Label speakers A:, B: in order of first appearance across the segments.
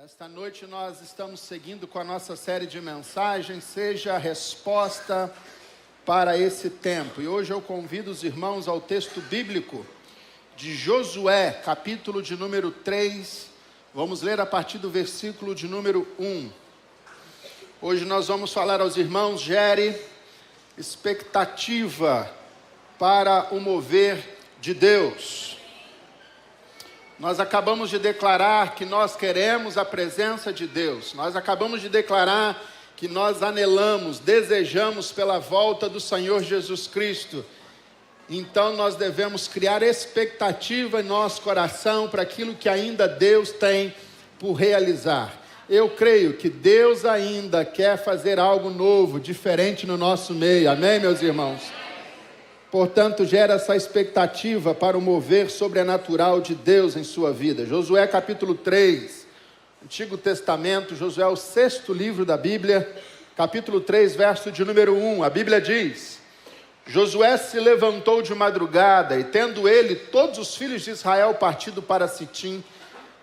A: Esta noite nós estamos seguindo com a nossa série de mensagens, Seja a Resposta para esse Tempo. E hoje eu convido os irmãos ao texto bíblico de Josué, capítulo de número 3. Vamos ler a partir do versículo de número 1. Hoje nós vamos falar aos irmãos, gere expectativa para o mover de Deus. Nós acabamos de declarar que nós queremos a presença de Deus. Nós acabamos de declarar que nós anelamos, desejamos pela volta do Senhor Jesus Cristo. Então nós devemos criar expectativa em nosso coração para aquilo que ainda Deus tem por realizar. Eu creio que Deus ainda quer fazer algo novo, diferente no nosso meio. Amém, meus irmãos? Portanto, gera essa expectativa para o mover sobrenatural de Deus em sua vida. Josué capítulo 3, Antigo Testamento, Josué é o 6º livro da Bíblia, capítulo 3, verso de número 1, a Bíblia diz: Josué se levantou de madrugada, e tendo ele todos os filhos de Israel partido para Sitim,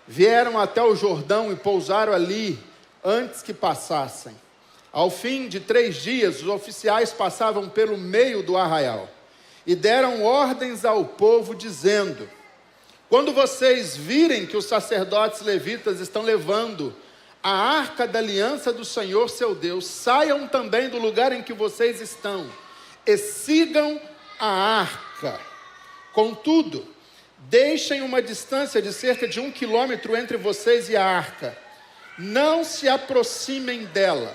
A: vieram até o Jordão e pousaram ali, antes que passassem. Ao fim de 3 dias, os oficiais passavam pelo meio do arraial, e deram ordens ao povo, dizendo: quando vocês virem que os sacerdotes levitas estão levando a arca da aliança do Senhor seu Deus, saiam também do lugar em que vocês estão, e sigam a arca. Contudo, deixem uma distância de cerca de 1 quilômetro entre vocês e a arca. Não se aproximem dela.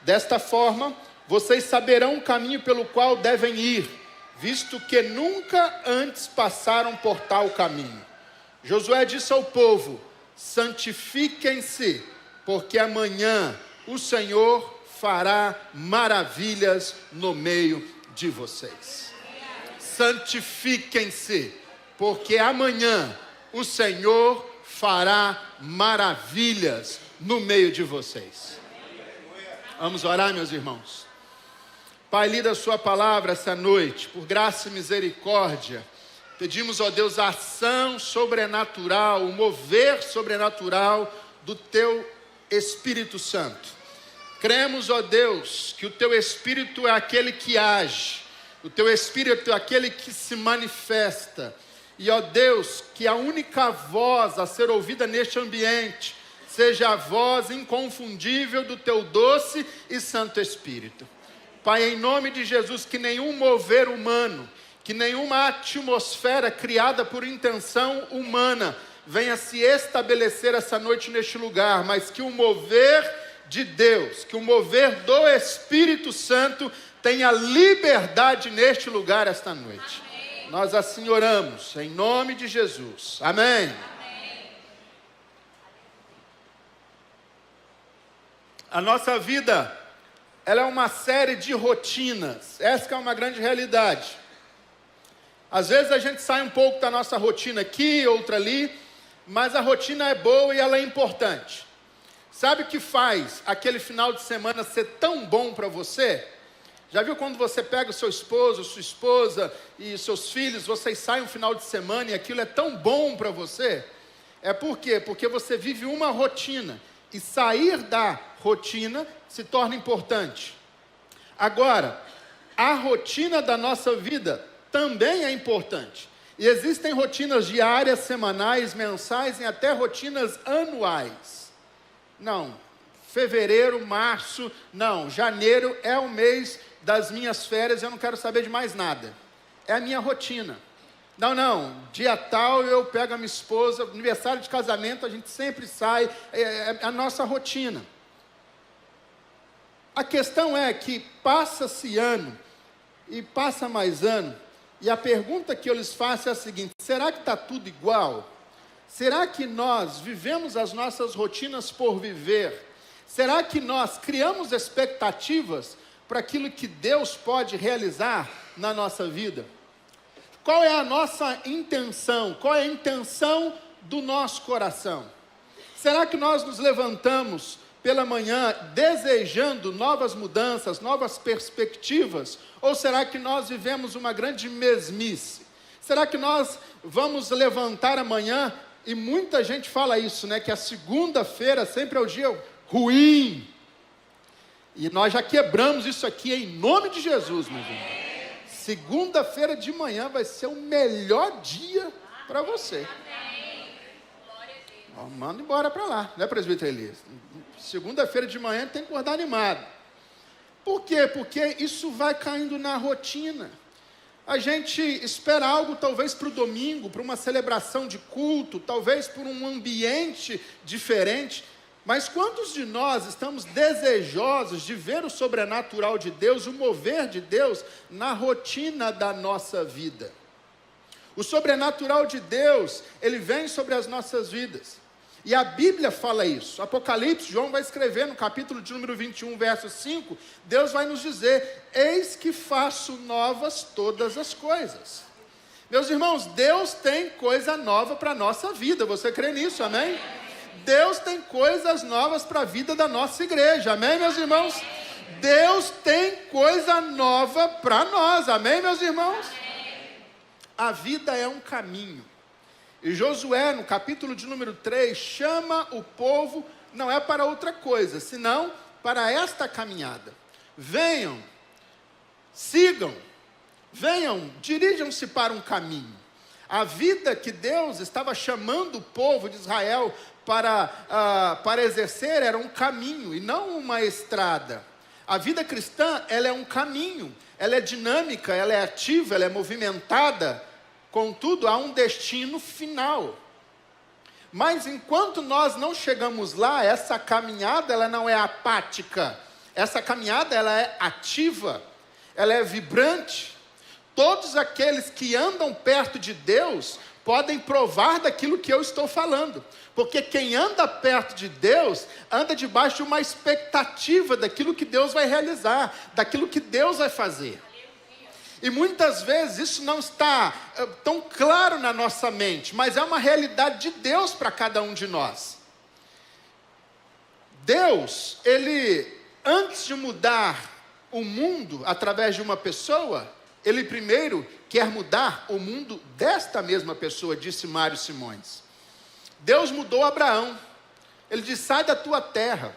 A: Desta forma, vocês saberão o caminho pelo qual devem ir, visto que nunca antes passaram por tal caminho. Josué disse ao povo: santifiquem-se, porque amanhã o Senhor fará maravilhas no meio de vocês. Santifiquem-se, porque amanhã o Senhor fará maravilhas no meio de vocês. Vamos orar, meus irmãos. Pai, lida a sua palavra essa noite, por graça e misericórdia. Pedimos, ó Deus, a ação sobrenatural, o mover sobrenatural do Teu Espírito Santo. Cremos, ó Deus, que o Teu Espírito é aquele que age, o Teu Espírito é aquele que se manifesta. E, ó Deus, que a única voz a ser ouvida neste ambiente seja a voz inconfundível do Teu doce e santo Espírito. Pai, em nome de Jesus, que nenhum mover humano, que nenhuma atmosfera criada por intenção humana venha se estabelecer essa noite neste lugar, mas que o mover de Deus, que o mover do Espírito Santo tenha liberdade neste lugar esta noite. Amém. Nós assim oramos, em nome de Jesus. Amém. Amém. A nossa vida, ela é uma série de rotinas. Essa é uma grande realidade. Às vezes a gente sai um pouco da nossa rotina aqui, outra ali, mas a rotina é boa e ela é importante. Sabe o que faz aquele final de semana ser tão bom para você? Já viu quando você pega o seu esposo, sua esposa e seus filhos, vocês saem um final de semana e aquilo é tão bom para você? É por quê? Porque você vive uma rotina e sair da rotina se torna importante. Agora, a rotina da nossa vida também é importante. E existem rotinas diárias, semanais, mensais e até rotinas anuais. Não, fevereiro, março, não, janeiro é o mês das minhas férias, eu não quero saber de mais nada. É a minha rotina. Não, dia tal eu pego a minha esposa, aniversário de casamento, a gente sempre sai, é a nossa rotina. A questão é que passa-se ano e passa mais ano, e a pergunta que eu lhes faço é a seguinte: será que está tudo igual? Será que nós vivemos as nossas rotinas por viver? Será que nós criamos expectativas para aquilo que Deus pode realizar na nossa vida? Qual é a nossa intenção? Qual é a intenção do nosso coração? Será que nós nos levantamos pela manhã desejando novas mudanças, novas perspectivas? Ou será que nós vivemos uma grande mesmice? Será que nós vamos levantar amanhã E muita gente fala isso, né? Que a segunda-feira sempre é o dia ruim. E nós já quebramos isso aqui em nome de Jesus, meus irmãos. Segunda-feira de manhã vai ser o melhor dia para você. Manda embora para lá, né, presbítero Elias? Segunda-feira de manhã tem que acordar animado. Por quê? Porque isso vai caindo na rotina. A gente espera algo talvez para o domingo, para uma celebração de culto, talvez por um ambiente diferente. Mas quantos de nós estamos desejosos de ver o sobrenatural de Deus, o mover de Deus na rotina da nossa vida? O sobrenatural de Deus, ele vem sobre as nossas vidas. E a Bíblia fala isso. Apocalipse, João vai escrever no capítulo de número 21, verso 5, Deus vai nos dizer: eis que faço novas todas as coisas. Meus irmãos, Deus tem coisa nova para a nossa vida. Você crê nisso, amém? Deus tem coisas novas para a vida da nossa igreja, amém, meus irmãos? Deus tem coisa nova para nós, amém, meus irmãos? A vida é um caminho. E Josué, no capítulo de número 3, chama o povo, não é para outra coisa, senão para esta caminhada. Venham, sigam, venham, dirijam-se para um caminho. A vida que Deus estava chamando o povo de Israel para exercer era um caminho e não uma estrada. A vida cristã, ela é um caminho, ela é dinâmica, ela é ativa, ela é movimentada. Contudo, há um destino final. Mas enquanto nós não chegamos lá, essa caminhada ela não é apática. Essa caminhada ela é ativa, ela é vibrante. Todos aqueles que andam perto de Deus podem provar daquilo que eu estou falando. Porque quem anda perto de Deus, anda debaixo de uma expectativa daquilo que Deus vai realizar, daquilo que Deus vai fazer. E muitas vezes isso não está tão claro na nossa mente, mas é uma realidade de Deus para cada um de nós. Deus, Ele, antes de mudar o mundo através de uma pessoa, Ele primeiro quer mudar o mundo desta mesma pessoa, disse Mário Simões. Deus mudou Abraão. Ele disse: sai da tua terra.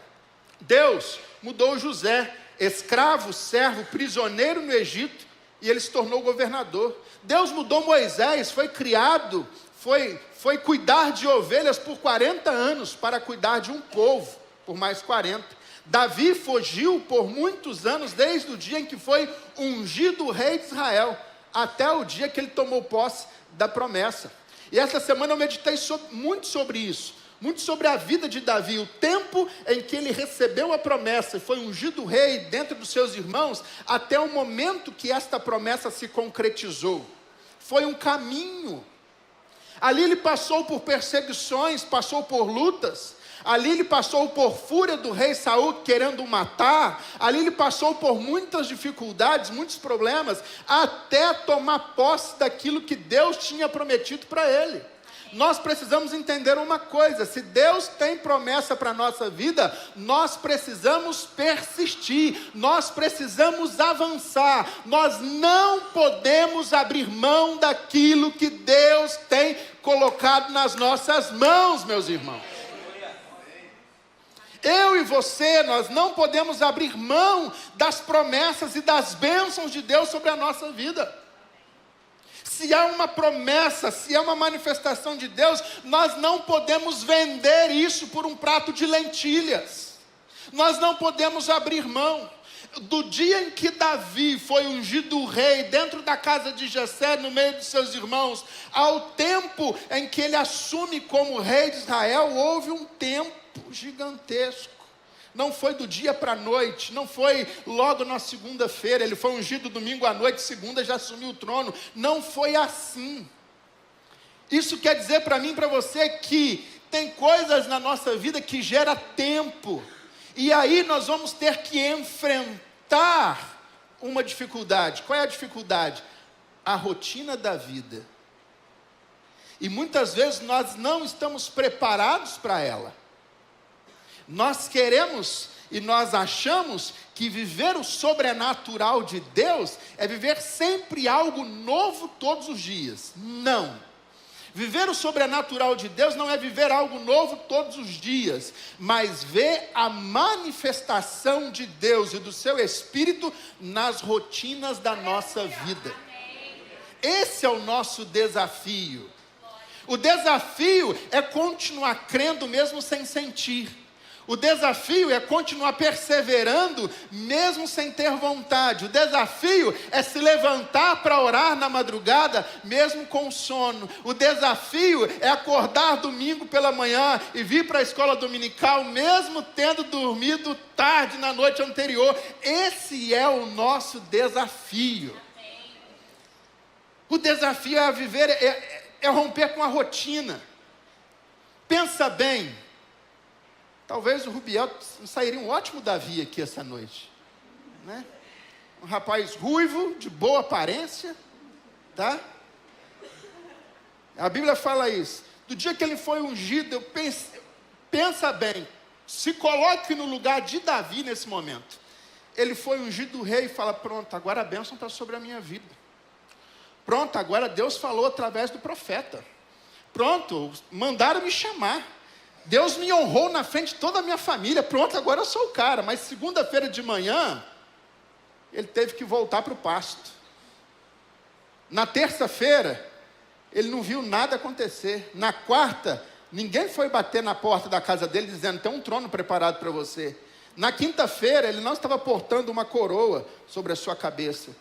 A: Deus mudou José, escravo, servo, prisioneiro no Egito, e ele se tornou governador. Deus mudou Moisés, foi criado, foi cuidar de ovelhas por 40 anos, para cuidar de um povo, por mais 40. Davi fugiu por muitos anos, desde o dia em que foi ungido rei de Israel, até o dia que ele tomou posse da promessa. E essa semana eu meditei muito sobre isso, muito sobre a vida de Davi, o tempo em que ele recebeu a promessa e foi ungido rei dentro dos seus irmãos, até o momento que esta promessa se concretizou. Foi um caminho. Ali ele passou por perseguições, passou por lutas. Ali ele passou por fúria do rei Saul querendo o matar. Ali ele passou por muitas dificuldades, muitos problemas, até tomar posse daquilo que Deus tinha prometido para ele. Nós precisamos entender uma coisa: se Deus tem promessa para a nossa vida, nós precisamos persistir, nós precisamos avançar, nós não podemos abrir mão daquilo que Deus tem colocado nas nossas mãos, meus irmãos. Eu e você, nós não podemos abrir mão das promessas e das bênçãos de Deus sobre a nossa vida. Se há uma promessa, se há uma manifestação de Deus, nós não podemos vender isso por um prato de lentilhas. Nós não podemos abrir mão. Do dia em que Davi foi ungido rei dentro da casa de Jessé, no meio de seus irmãos, ao tempo em que ele assume como rei de Israel, houve um tempo gigantesco. Não foi do dia para a noite, não foi logo na segunda-feira, ele foi ungido domingo à noite, segunda já assumiu o trono. Não foi assim. Isso quer dizer para mim e para você que tem coisas na nossa vida que gera tempo. E aí nós vamos ter que enfrentar uma dificuldade. Qual é a dificuldade? A rotina da vida. E muitas vezes nós não estamos preparados para ela. Nós queremos e nós achamos que viver o sobrenatural de Deus é viver sempre algo novo todos os dias. Não. Viver o sobrenatural de Deus não é viver algo novo todos os dias, mas ver a manifestação de Deus e do seu Espírito nas rotinas da nossa vida. Esse é o nosso desafio. O desafio é continuar crendo mesmo sem sentir. O desafio é continuar perseverando mesmo sem ter vontade. O desafio é se levantar para orar na madrugada mesmo com sono. O desafio é acordar domingo pela manhã e vir para a escola dominical mesmo tendo dormido tarde na noite anterior. Esse é o nosso desafio. O desafio é viver, é romper com a rotina. Pensa bem. Talvez o Rubiel sairia um ótimo Davi aqui essa noite, né? Um rapaz ruivo, de boa aparência, tá? A Bíblia fala isso. Do dia que ele foi ungido, pensa bem, se coloque no lugar de Davi nesse momento. Ele foi ungido rei e fala, pronto, agora a bênção está sobre a minha vida. Pronto, agora Deus falou através do profeta. Pronto, mandaram me chamar. Deus me honrou na frente de toda a minha família. Pronto, agora eu sou o cara. Mas segunda-feira de manhã, ele teve que voltar para o pasto. Na terça-feira, ele não viu nada acontecer. Na quarta, ninguém foi bater na porta da casa dele dizendo, tem um trono preparado para você. Na quinta-feira, ele não estava portando uma coroa sobre a sua cabeça.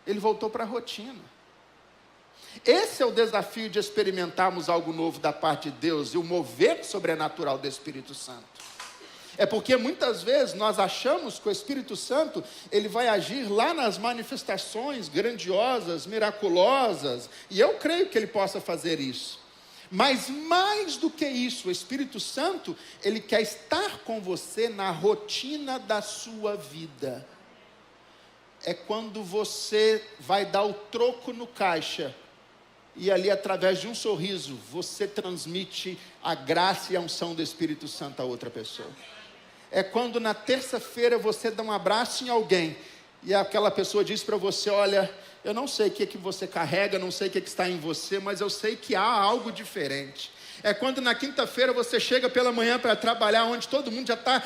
A: Ele voltou para a rotina. Esse é o desafio de experimentarmos algo novo da parte de Deus e o mover sobrenatural do Espírito Santo. É porque muitas vezes nós achamos que o Espírito Santo ele vai agir lá nas manifestações grandiosas, miraculosas, e eu creio que ele possa fazer isso. Mas mais do que isso, o Espírito Santo, ele quer estar com você na rotina da sua vida. É quando você vai dar o troco no caixa, e ali, através de um sorriso, você transmite a graça e a unção do Espírito Santo a outra pessoa. É quando na terça-feira você dá um abraço em alguém, e aquela pessoa diz para você, olha, eu não sei o que você carrega, não sei o que está em você, mas eu sei que há algo diferente. É quando na quinta-feira você chega pela manhã para trabalhar, onde todo mundo já está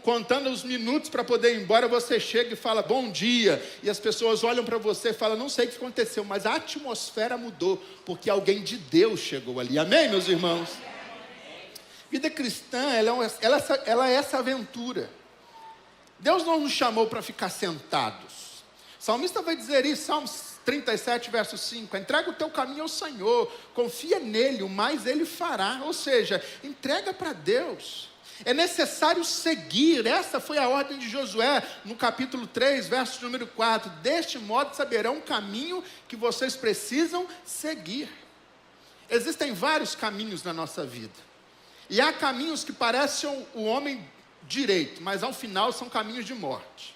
A: contando os minutos para poder ir embora, você chega e fala, bom dia, e as pessoas olham para você e falam, não sei o que aconteceu, mas a atmosfera mudou, porque alguém de Deus chegou ali, amém, meus irmãos? Vida cristã, ela é essa aventura. Deus não nos chamou para ficar sentados. O salmista vai dizer isso, Salmos 37, verso 5, entrega o teu caminho ao Senhor, confia nele, o mais ele fará, ou seja, entrega para Deus. É necessário seguir, essa foi a ordem de Josué, no capítulo 3, verso número 4, deste modo saberão o caminho que vocês precisam seguir. Existem vários caminhos na nossa vida, e há caminhos que parecem o homem direito, mas ao final são caminhos de morte.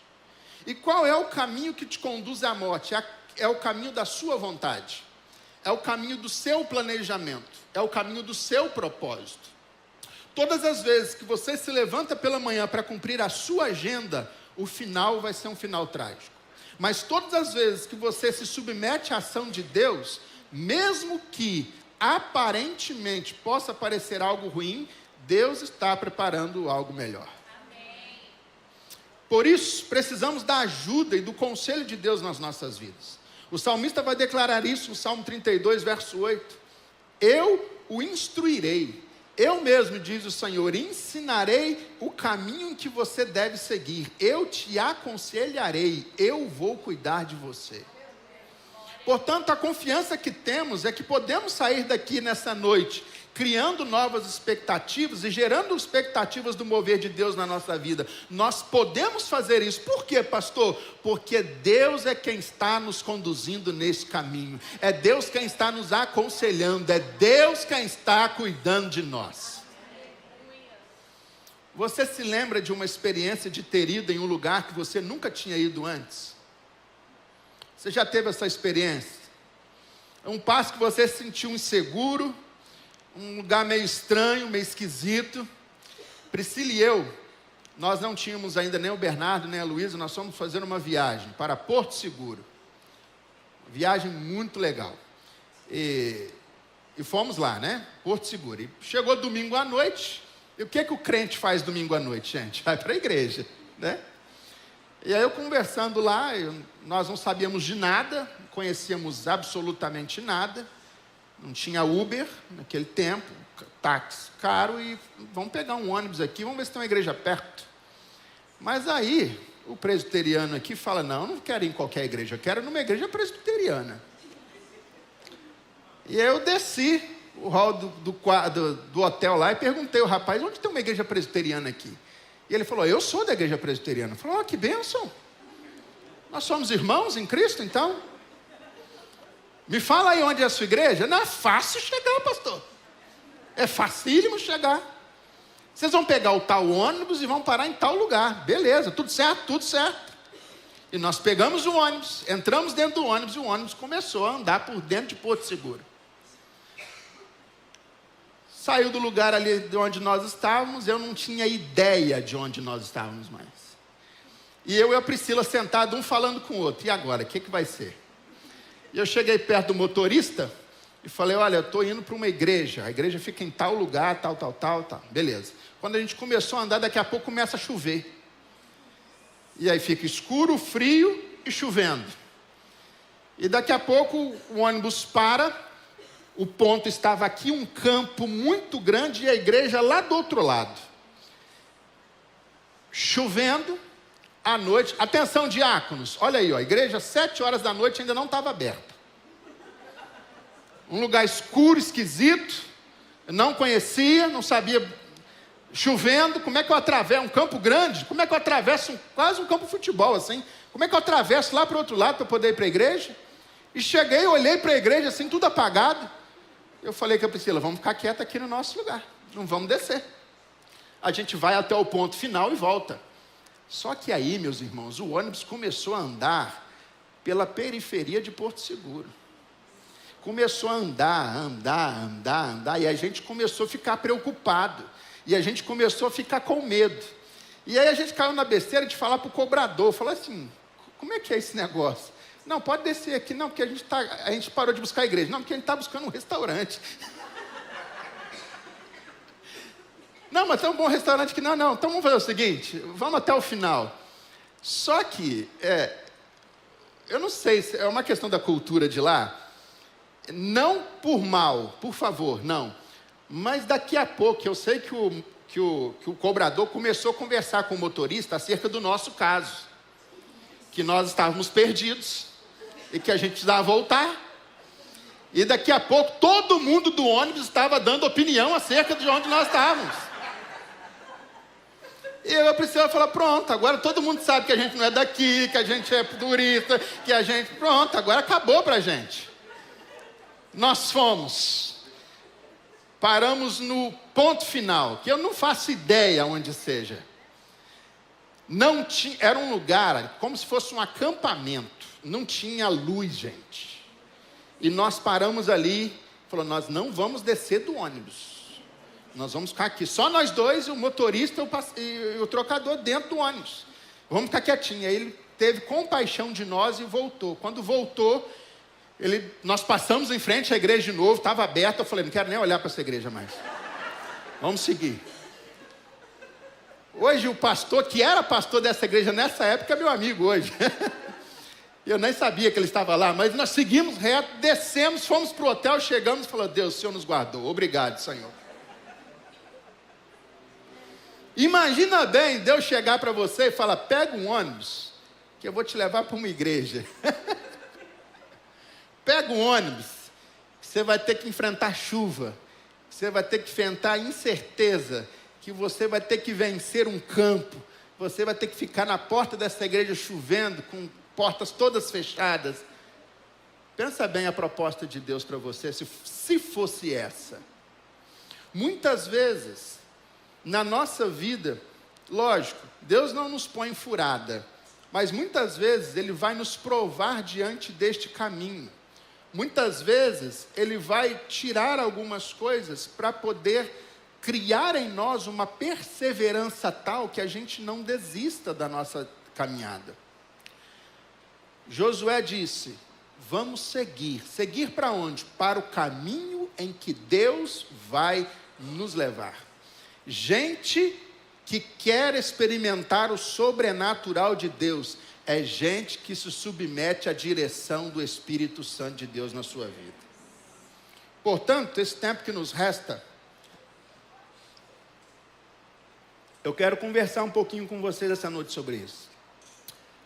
A: E qual é o caminho que te conduz à morte? É o caminho da sua vontade, é o caminho do seu planejamento, é o caminho do seu propósito. Todas as vezes que você se levanta pela manhã para cumprir a sua agenda, o final vai ser um final trágico. Mas todas as vezes que você se submete à ação de Deus, mesmo que aparentemente possa parecer algo ruim, Deus está preparando algo melhor. Amém. Por isso, precisamos da ajuda e do conselho de Deus nas nossas vidas. O salmista vai declarar isso no Salmo 32, verso 8. Eu o instruirei. Eu mesmo, diz o Senhor, ensinarei o caminho em que você deve seguir. Eu te aconselharei, eu vou cuidar de você. Portanto, a confiança que temos é que podemos sair daqui nessa noite, criando novas expectativas e gerando expectativas do mover de Deus na nossa vida. Nós podemos fazer isso. Por quê, pastor? Porque Deus é quem está nos conduzindo nesse caminho. É Deus quem está nos aconselhando. É Deus quem está cuidando de nós. Você se lembra de uma experiência de ter ido em um lugar que você nunca tinha ido antes? Você já teve essa experiência? É um passo que você se sentiu inseguro, um lugar meio estranho, meio esquisito. Priscila e eu, nós não tínhamos ainda nem o Bernardo, nem a Luísa, nós fomos fazer uma viagem para Porto Seguro. Uma viagem muito legal. E E fomos lá, né? Porto Seguro. E chegou domingo à noite. E o que o crente faz domingo à noite, gente? Vai para a igreja, né? E aí eu conversando lá, nós não sabíamos de nada, não conhecíamos absolutamente nada. Não tinha Uber naquele tempo, táxi caro, e vamos pegar um ônibus aqui, vamos ver se tem uma igreja perto. Mas aí, o presbiteriano aqui fala, não quero ir em qualquer igreja, eu quero ir numa igreja presbiteriana. E aí eu desci o hall do hotel lá e perguntei ao rapaz, onde tem uma igreja presbiteriana aqui? E ele falou, eu sou da igreja presbiteriana. Eu falei, que bênção. Nós somos irmãos em Cristo, então? Me fala aí onde é a sua igreja. Não é fácil chegar, pastor. É facílimo chegar. Vocês vão pegar o tal ônibus e vão parar em tal lugar. Beleza, tudo certo, tudo certo. E nós pegamos o ônibus, entramos dentro do ônibus e o ônibus começou a andar por dentro de Porto Seguro. Saiu do lugar ali de onde nós estávamos, eu não tinha ideia de onde nós estávamos mais. E eu e a Priscila sentados, um falando com o outro. E agora, o que vai ser? E eu cheguei perto do motorista e falei, olha, eu estou indo para uma igreja. A igreja fica em tal lugar, tal. Beleza. Quando a gente começou a andar, daqui a pouco começa a chover. E aí fica escuro, frio e chovendo. E daqui a pouco o ônibus para. O ponto estava aqui, um campo muito grande e a igreja lá do outro lado. Chovendo, à noite. Atenção, diáconos, olha aí, a igreja, 7 horas da noite ainda não estava aberta. Um lugar escuro, esquisito, não conhecia, não sabia, chovendo, como é que eu atravesso, um campo grande, como é que eu atravesso, quase um campo de futebol assim, como é que eu atravesso lá para o outro lado para poder ir para a igreja? E cheguei, olhei para a igreja assim, tudo apagado. Eu falei com a Priscila, vamos ficar quieta aqui no nosso lugar, não vamos descer. A gente vai até o ponto final e volta. Só que aí, meus irmãos, o ônibus começou a andar pela periferia de Porto Seguro. Começou a andar, e a gente começou a ficar preocupado. E a gente começou a ficar com medo. E aí a gente caiu na besteira de falar para o cobrador, falou assim, como é que é esse negócio? Não, pode descer aqui, não, porque a gente parou de buscar a igreja. Não, porque a gente está buscando um restaurante. Não, mas tem um bom restaurante aqui. Não, então vamos fazer o seguinte, vamos até o final. Só que, eu não sei, é uma questão da cultura de lá. Não por mal, por favor, não. Mas daqui a pouco, eu sei que o cobrador começou a conversar com o motorista acerca do nosso caso. Que nós estávamos perdidos e que a gente precisava voltar. E daqui a pouco todo mundo do ônibus estava dando opinião acerca de onde nós estávamos. E eu precisava falar, pronto, agora todo mundo sabe que a gente não é daqui, que a gente é turista, que a gente... Pronto, agora acabou para a gente. Nós fomos. Paramos no ponto final, que eu não faço ideia onde seja. Não tinha, era um lugar como se fosse um acampamento. Não tinha luz, gente. E nós paramos ali, falou, nós não vamos descer do ônibus. Nós vamos ficar aqui. Só nós dois, o motorista e o trocador dentro do ônibus. Vamos ficar quietinho. Aí ele teve compaixão de nós e voltou. Quando voltou, nós passamos em frente à igreja de novo, estava aberta. Eu falei, não quero nem olhar para essa igreja mais. Vamos seguir. Hoje o pastor, que era pastor dessa igreja nessa época, é meu amigo hoje. Eu nem sabia que ele estava lá, mas nós seguimos reto, descemos, fomos para o hotel, chegamos e falou, Deus, o Senhor nos guardou, obrigado, Senhor. Imagina bem Deus chegar para você e falar, pega um ônibus, que eu vou te levar para uma igreja. Pega um ônibus, você vai ter que enfrentar chuva, você vai ter que enfrentar incerteza, que você vai ter que vencer um campo, você vai ter que ficar na porta dessa igreja chovendo, com portas todas fechadas. Pensa bem a proposta de Deus para você, se fosse essa. Muitas vezes, na nossa vida, lógico, Deus não nos põe em furada, mas muitas vezes Ele vai nos provar diante deste caminho. Muitas vezes Ele vai tirar algumas coisas para poder criar em nós uma perseverança tal que a gente não desista da nossa caminhada. Josué disse, vamos seguir. Seguir para onde? Para o caminho em que Deus vai nos levar. Gente que quer experimentar o sobrenatural de Deus é gente que se submete à direção do Espírito Santo de Deus na sua vida. Portanto, esse tempo que nos resta, eu quero conversar um pouquinho com vocês essa noite sobre isso.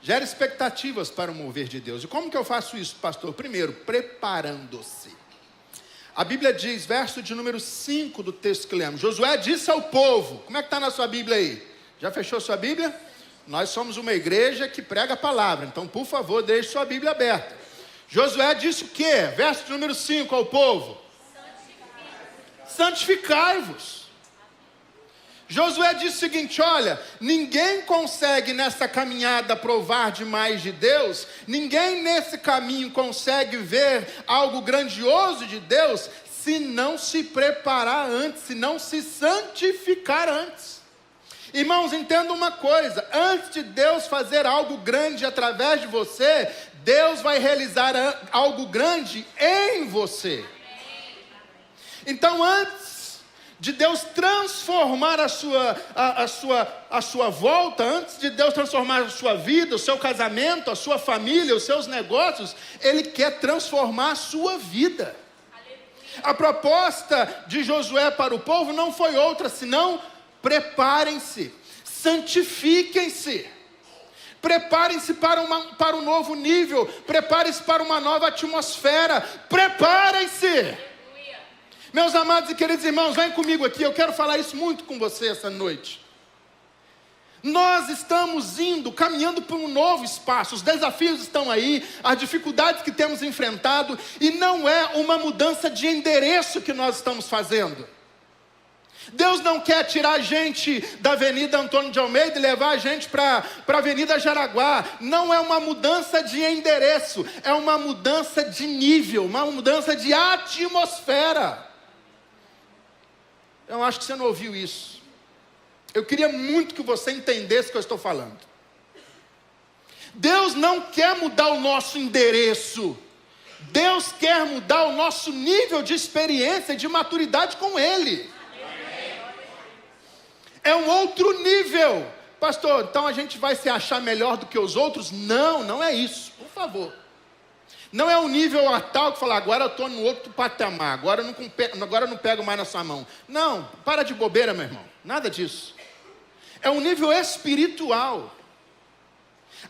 A: Gera expectativas para o mover de Deus. E como que eu faço isso, pastor? Primeiro, preparando-se. A Bíblia diz, verso de número 5 do texto que lemos: Josué disse ao povo. Como é que está na sua Bíblia aí? Já fechou sua Bíblia? Nós somos uma igreja que prega a palavra. Então, por favor, deixe sua Bíblia aberta. Josué disse o quê? Verso de número 5 ao povo: santificai-vos. Josué disse o seguinte: olha, ninguém consegue nessa caminhada provar demais de Deus, ninguém nesse caminho consegue ver algo grandioso de Deus, se não se preparar antes, se não se santificar antes. Irmãos, entenda uma coisa: antes de Deus fazer algo grande através de você, Deus vai realizar algo grande em você. Então, antes de Deus transformar a sua volta, antes de Deus transformar a sua vida, o seu casamento, a sua família, os seus negócios, Ele quer transformar a sua vida. A proposta de Josué para o povo não foi outra, senão: preparem-se, santifiquem-se, preparem-se para um novo nível, preparem-se para uma nova atmosfera, preparem-se. Meus amados e queridos irmãos, vem comigo aqui, eu quero falar isso muito com você essa noite. Nós estamos caminhando por um novo espaço, os desafios estão aí, as dificuldades que temos enfrentado, e não é uma mudança de endereço que nós estamos fazendo. Deus não quer tirar a gente da Avenida Antônio de Almeida e levar a gente para a Avenida Jaraguá. Não é uma mudança de endereço, é uma mudança de nível, uma mudança de atmosfera. Eu acho que você não ouviu isso. Eu queria muito que você entendesse o que eu estou falando. Deus não quer mudar o nosso endereço. Deus quer mudar o nosso nível de experiência, de maturidade com Ele. É um outro nível. Pastor, então a gente vai se achar melhor do que os outros? Não, não é isso, por favor. Não é um nível tal que fala: agora eu estou no outro patamar, agora eu não pego mais na sua mão. Não, para de bobeira, meu irmão, nada disso. É um nível espiritual.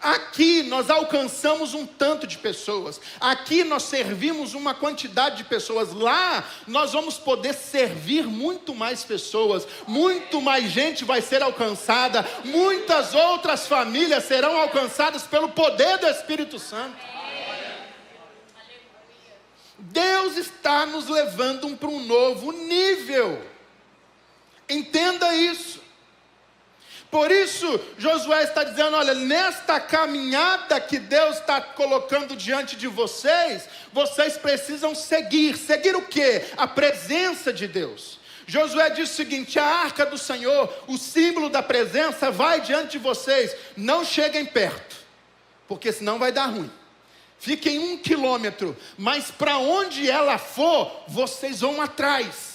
A: Aqui nós alcançamos um tanto de pessoas, aqui nós servimos uma quantidade de pessoas, lá nós vamos poder servir muito mais pessoas, muito mais gente vai ser alcançada, muitas outras famílias serão alcançadas pelo poder do Espírito Santo. Deus está nos levando para um novo nível. Entenda isso. Por isso, Josué está dizendo: olha, nesta caminhada que Deus está colocando diante de vocês, vocês precisam seguir. Seguir o quê? A presença de Deus. Josué diz o seguinte: a arca do Senhor, o símbolo da presença, vai diante de vocês. Não cheguem perto, porque senão vai dar ruim. Fiquem 1 quilômetro, mas para onde ela for, vocês vão atrás.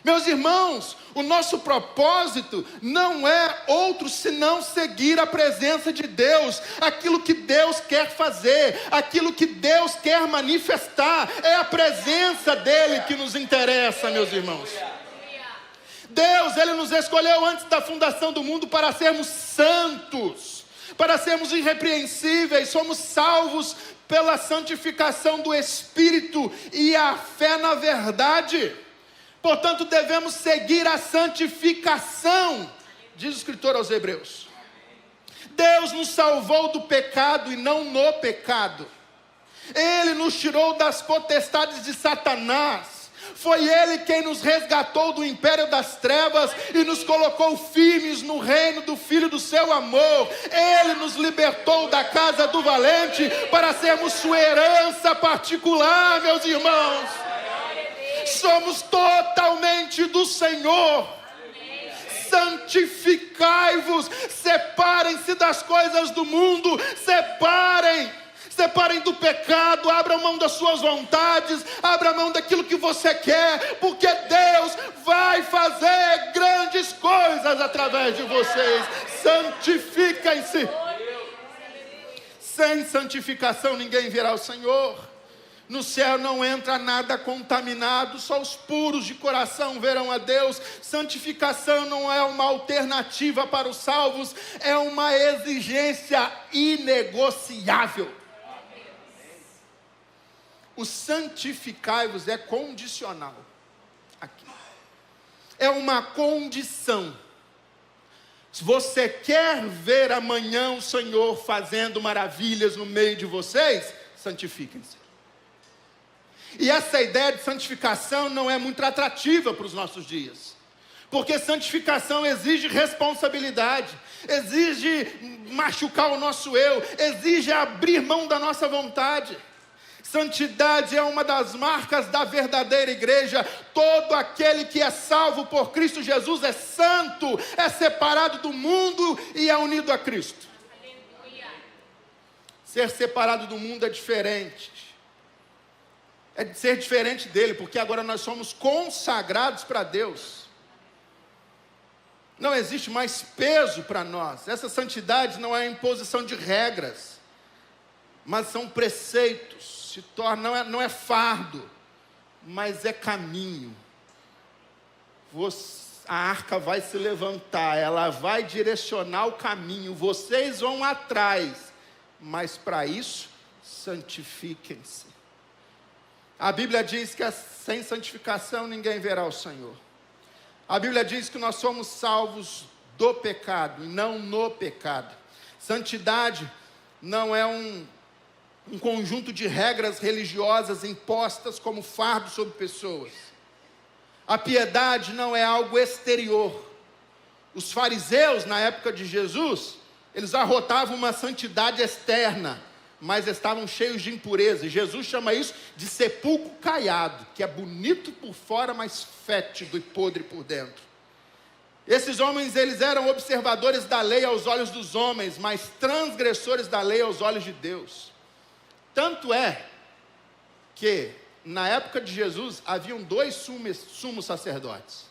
A: Meus irmãos, o nosso propósito não é outro senão seguir a presença de Deus. Aquilo que Deus quer fazer, aquilo que Deus quer manifestar, é a presença dEle que nos interessa, meus irmãos. Deus, Ele nos escolheu antes da fundação do mundo para sermos santos, para sermos irrepreensíveis. Somos salvos pela santificação do Espírito e a fé na verdade. Portanto, devemos seguir a santificação, diz o escritor aos Hebreus. Deus nos salvou do pecado e não no pecado. Ele nos tirou das potestades de Satanás. Foi Ele quem nos resgatou do império das trevas e nos colocou firmes no reino do Filho do seu amor. Ele nos libertou da casa do valente para sermos sua herança particular, meus irmãos. Somos totalmente do Senhor. Santificai-vos, separem-se das coisas do mundo, separem do pecado, abram mão das suas vontades, abram mão daquilo que você quer, porque Deus vai fazer grandes coisas através de vocês. Santifiquem-se. Sem santificação ninguém verá o Senhor. No céu não entra nada contaminado, só os puros de coração verão a Deus. Santificação não é uma alternativa para os salvos, é uma exigência inegociável. O santificai-vos é condicional. Aqui. É uma condição. Se você quer ver amanhã o Senhor fazendo maravilhas no meio de vocês, santifiquem-se. E essa ideia de santificação não é muito atrativa para os nossos dias. Porque santificação exige responsabilidade, exige machucar o nosso eu, exige abrir mão da nossa vontade. Santidade é uma das marcas da verdadeira igreja. Todo aquele que é salvo por Cristo Jesus é santo, é separado do mundo e é unido a Cristo. Aleluia. Ser separado do mundo é diferente. É ser diferente dele, porque agora nós somos consagrados para Deus. Não existe mais peso para nós. Essa santidade não é imposição de regras, mas são preceitos. Se torna, não é fardo, mas é caminho. A arca vai se levantar, ela vai direcionar o caminho. Vocês vão atrás, mas para isso, santifiquem-se. A Bíblia diz que sem santificação ninguém verá o Senhor. A Bíblia diz que nós somos salvos do pecado e não no pecado. Santidade não é um conjunto de regras religiosas impostas como fardo sobre pessoas. A piedade não é algo exterior. Os fariseus, na época de Jesus, eles arrotavam uma santidade externa, mas estavam cheios de impureza. E Jesus chama isso de sepulcro caiado, que é bonito por fora, mas fétido e podre por dentro. Esses homens, eles eram observadores da lei aos olhos dos homens, mas transgressores da lei aos olhos de Deus. Tanto é que, na época de Jesus, haviam dois sumos sacerdotes,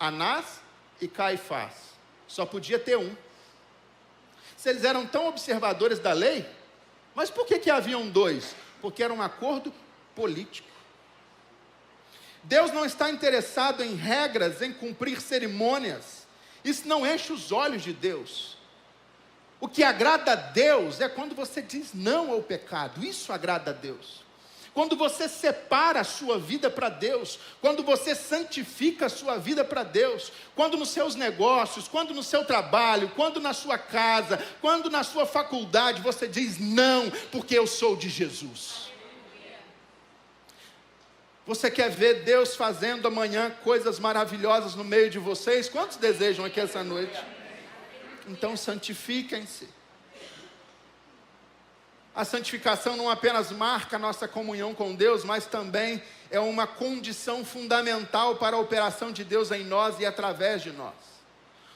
A: Anás e Caifás. Só podia ter um. Se eles eram tão observadores da lei, mas por que haviam dois? Porque era um acordo político. Deus não está interessado em regras, em cumprir cerimônias. Isso não enche os olhos de Deus. O que agrada a Deus é quando você diz não ao pecado. Isso agrada a Deus. Quando você separa a sua vida para Deus, quando você santifica a sua vida para Deus, quando nos seus negócios, quando no seu trabalho, quando na sua casa, quando na sua faculdade, você diz não, porque eu sou de Jesus. Você quer ver Deus fazendo amanhã coisas maravilhosas no meio de vocês? Quantos desejam aqui essa noite? Então santifiquem-se. A santificação não apenas marca a nossa comunhão com Deus, mas também é uma condição fundamental para a operação de Deus em nós e através de nós.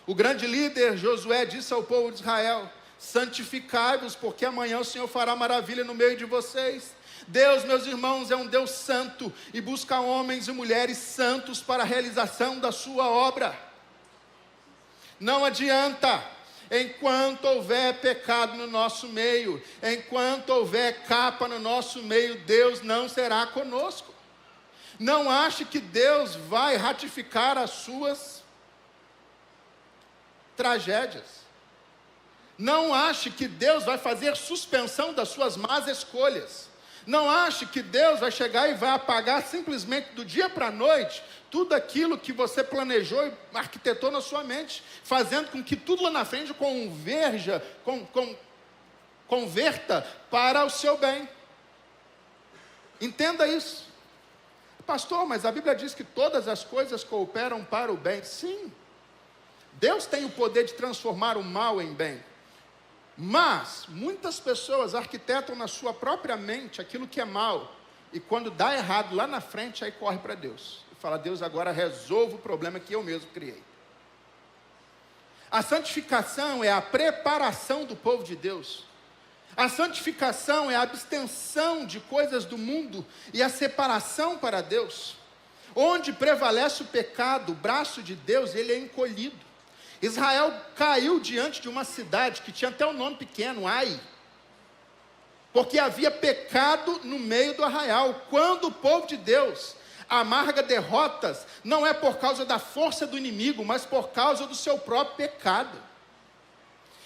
A: O grande líder Josué disse ao povo de Israel: santificai-vos, porque amanhã o Senhor fará maravilha no meio de vocês. Deus, meus irmãos, é um Deus santo e busca homens e mulheres santos para a realização da sua obra. Não adianta. Enquanto houver pecado no nosso meio, enquanto houver capa no nosso meio, Deus não será conosco. Não ache que Deus vai ratificar as suas tragédias. Não ache que Deus vai fazer suspensão das suas más escolhas. Não ache que Deus vai chegar e vai apagar simplesmente do dia para a noite tudo aquilo que você planejou e arquitetou na sua mente, fazendo com que tudo lá na frente converta para o seu bem. Entenda isso. Pastor, mas a Bíblia diz que todas as coisas cooperam para o bem. Sim, Deus tem o poder de transformar o mal em bem. Mas muitas pessoas arquitetam na sua própria mente aquilo que é mal, e quando dá errado lá na frente, aí corre para Deus. Fala: Deus, agora resolve o problema que eu mesmo criei. A santificação é a preparação do povo de Deus. A santificação é a abstenção de coisas do mundo e a separação para Deus. Onde prevalece o pecado, o braço de Deus, ele é encolhido. Israel caiu diante de uma cidade que tinha até um nome pequeno, Ai, porque havia pecado no meio do arraial. Quando o povo de Deus amarga derrotas, não é por causa da força do inimigo, mas por causa do seu próprio pecado.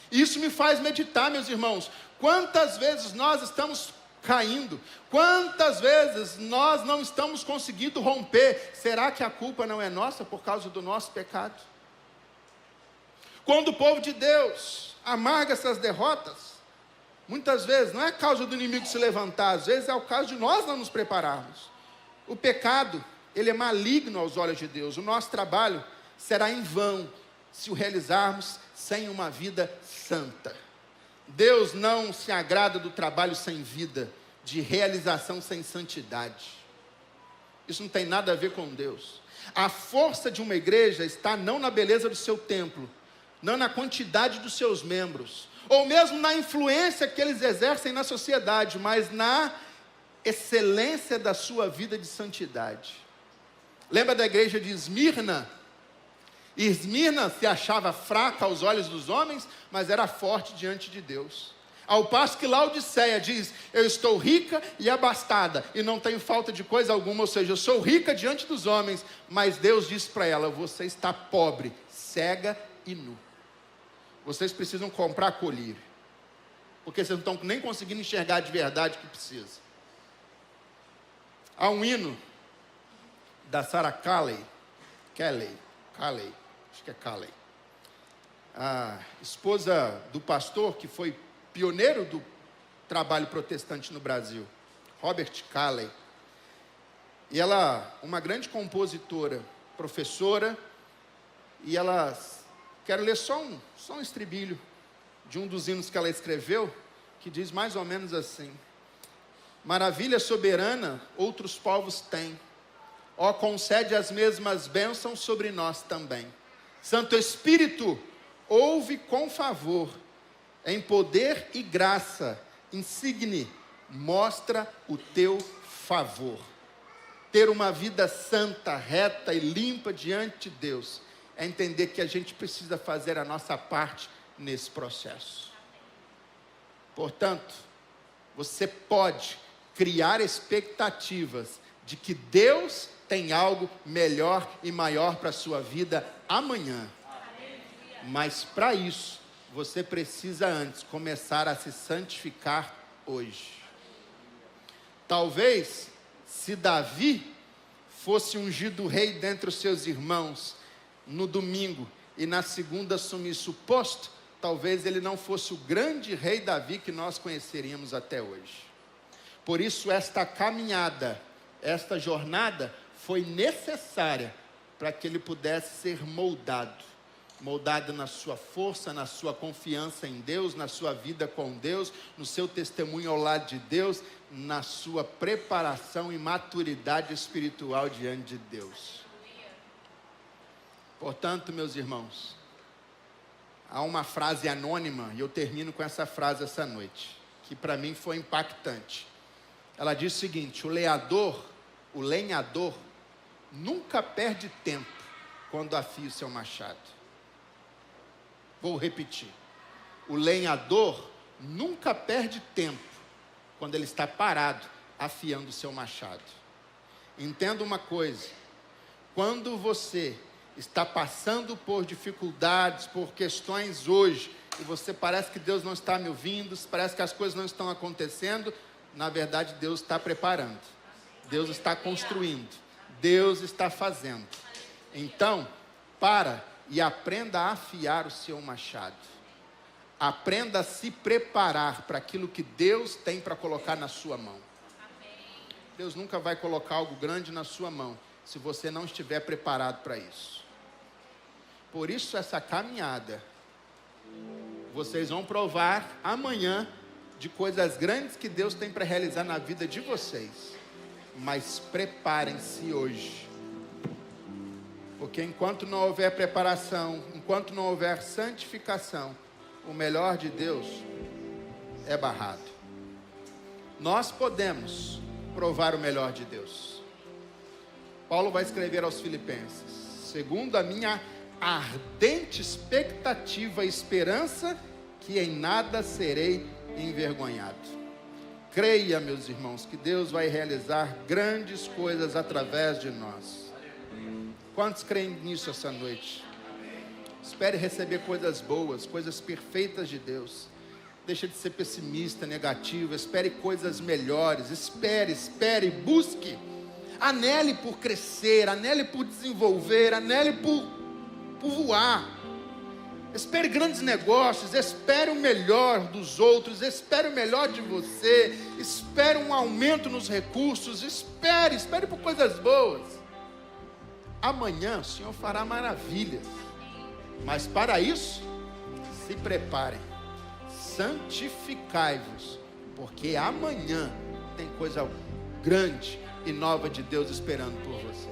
A: Isso me faz meditar, meus irmãos, quantas vezes nós estamos caindo, quantas vezes nós não estamos conseguindo romper. Será que a culpa não é nossa por causa do nosso pecado? Quando o povo de Deus amarga essas derrotas, muitas vezes não é causa do inimigo se levantar, às vezes é o caso de nós não nos prepararmos. O pecado, ele é maligno aos olhos de Deus. O nosso trabalho será em vão se o realizarmos sem uma vida santa. Deus não se agrada do trabalho sem vida, de realização sem santidade. Isso não tem nada a ver com Deus. A força de uma igreja está não na beleza do seu templo, não na quantidade dos seus membros, ou mesmo na influência que eles exercem na sociedade, mas na excelência da sua vida de santidade. Lembra da igreja de Esmirna? Esmirna se achava fraca aos olhos dos homens, mas era forte diante de Deus. Ao passo que Laodiceia diz: eu estou rica e abastada, e não tenho falta de coisa alguma, ou seja, eu sou rica diante dos homens, mas Deus disse para ela: você está pobre, cega e nu. Vocês precisam comprar colírio, porque vocês não estão nem conseguindo enxergar de verdade o que precisa. Há um hino da Sarah Kalley, acho que é Kalley, a esposa do pastor que foi pioneiro do trabalho protestante no Brasil, Robert Kalley. E ela, uma grande compositora, professora, e ela, quero ler só um estribilho de um dos hinos que ela escreveu, que diz mais ou menos assim: maravilha soberana outros povos têm, ó, concede as mesmas bênçãos sobre nós também. Santo Espírito, ouve com favor, em poder e graça, insigne, mostra o teu favor. Ter uma vida santa, reta e limpa diante de Deus, é entender que a gente precisa fazer a nossa parte nesse processo. Portanto, você pode criar expectativas de que Deus tem algo melhor e maior para a sua vida amanhã. Mas para isso, você precisa antes começar a se santificar hoje. Talvez, se Davi fosse ungido rei dentre os seus irmãos no domingo e na segunda assumisse o posto, talvez ele não fosse o grande rei Davi que nós conheceríamos até hoje. Por isso esta caminhada, esta jornada foi necessária para que ele pudesse ser moldado na sua força, na sua confiança em Deus, na sua vida com Deus, no seu testemunho ao lado de Deus, na sua preparação e maturidade espiritual diante de Deus. Portanto, meus irmãos, há uma frase anônima, e eu termino com essa frase essa noite, que para mim foi impactante. Ela diz o seguinte: o lenhador nunca perde tempo quando afia o seu machado. Vou repetir. O lenhador nunca perde tempo quando ele está parado afiando o seu machado. Entenda uma coisa: quando você está passando por dificuldades, por questões hoje, e você parece que Deus não está me ouvindo, parece que as coisas não estão acontecendo, na verdade Deus está preparando, Deus está construindo, Deus está fazendo. Então, para e aprenda a afiar o seu machado. Aprenda a se preparar para aquilo que Deus tem para colocar na sua mão. Deus nunca vai colocar algo grande na sua mão se você não estiver preparado para isso. Por isso essa caminhada, vocês vão provar amanhã de coisas grandes que Deus tem para realizar na vida de vocês. Mas preparem-se hoje. Porque enquanto não houver preparação, enquanto não houver santificação, o melhor de Deus é barrado. Nós podemos provar o melhor de Deus. Paulo vai escrever aos Filipenses: segundo a minha ardente expectativa e esperança, que em nada serei envergonhado. Creia, meus irmãos, que Deus vai realizar grandes coisas através de nós. Quantos creem nisso essa noite? Espere receber coisas boas, coisas perfeitas de Deus. Deixa de ser pessimista, negativo. Espere coisas melhores. Espere, busque. Anele por crescer, anele por desenvolver, anele por voar. Espere grandes negócios, espere o melhor dos outros, espere o melhor de você, espere um aumento nos recursos, espere por coisas boas. Amanhã o Senhor fará maravilhas, mas para isso, se preparem, santificai-vos, porque amanhã tem coisa grande e nova de Deus esperando por você.